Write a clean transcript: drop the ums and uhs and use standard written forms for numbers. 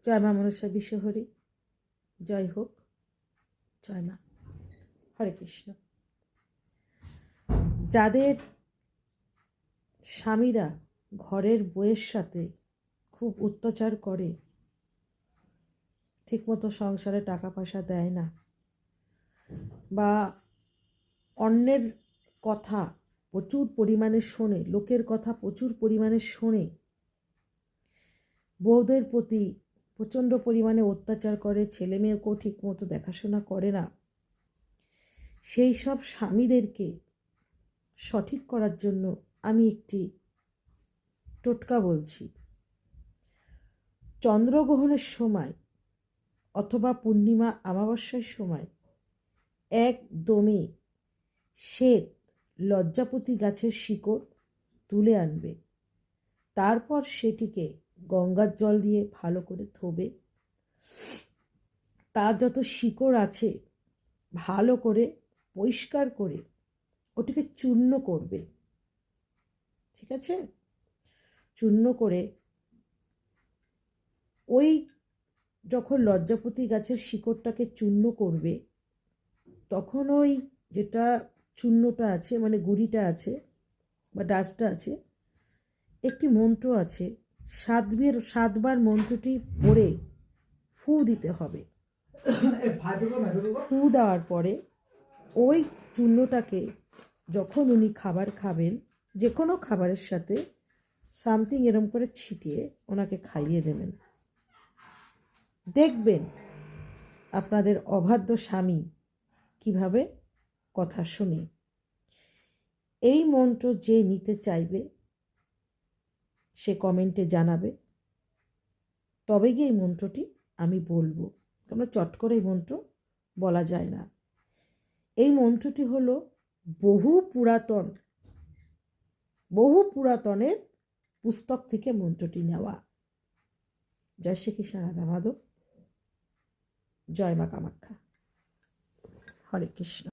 জয় মা মনসা বিশ্বহরি, জয় হোক, জয় মা। হরে কৃষ্ণ। যাদের স্বামীরা ঘরের বউয়ের সাথে খুব অত্যাচার করে, ঠিকমতো সংসারে টাকা পয়সা দেয় না, বা অন্যের কথা প্রচুর পরিমাণে শোনে, লোকের কথা প্রচুর পরিমাণে শোনে, বউদের প্রতি প্রচণ্ড পরিমাণে অত্যাচার করে, ছেলে মেয়েকেও ঠিকমতো দেখাশোনা করে না, সেই সব স্বামীদেরকে সঠিক করার জন্য আমি একটি টোটকা বলছি। চন্দ্রগ্রহণের সময় অথবা পূর্ণিমা অমাবস্যার সময় একদমই শ্বেত লজ্জাপতি গাছের শিকড় তুলে আনবে, তারপর সেটিকে গঙ্গার জল দিয়ে ভালো করে ধোবে, তার যত শিকড় আছে ভালো করে পরিষ্কার করে ওটিকে চূর্ণ করবে। ঠিক আছে? চূর্ণ করে ওই যখন লজ্জাপতি গাছের শিকড়টাকে চূর্ণ করবে, তখন ওই যেটা চূর্ণটা আছে, মানে গুঁড়িটা আছে বা ডাস্টটা আছে, একটি মন্ত্র আছে, 7বার মন্ত্রটি পড়ে ফু দিতে হবে। ফু দেওয়ার পরে ওই চূর্ণটাকে যখন উনি খাবার খাবেন, যে কোনো খাবারের সাথে সামথিং এরম করে ছিটিয়ে ওনাকে খাইয়ে দেবেন। দেখবেন আপনাদের অবাধ্য স্বামী কিভাবে কথা শুনে। এই মন্ত্র যে নিতে চাইবে সে কমেন্টে জানাবে, তবে গিয়ে এই মন্ত্রটি আমি বলবো। তোমরা চট করে এই মন্ত্র বলা যায় না। এই মন্ত্রটি হলো বহু পুরাতনের পুস্তক থেকে মন্ত্রটি নেওয়া। জয় শ্রীকৃষ্ণ, রাধা মাধব, জয় মা কামাখ্যা, হরে কৃষ্ণ।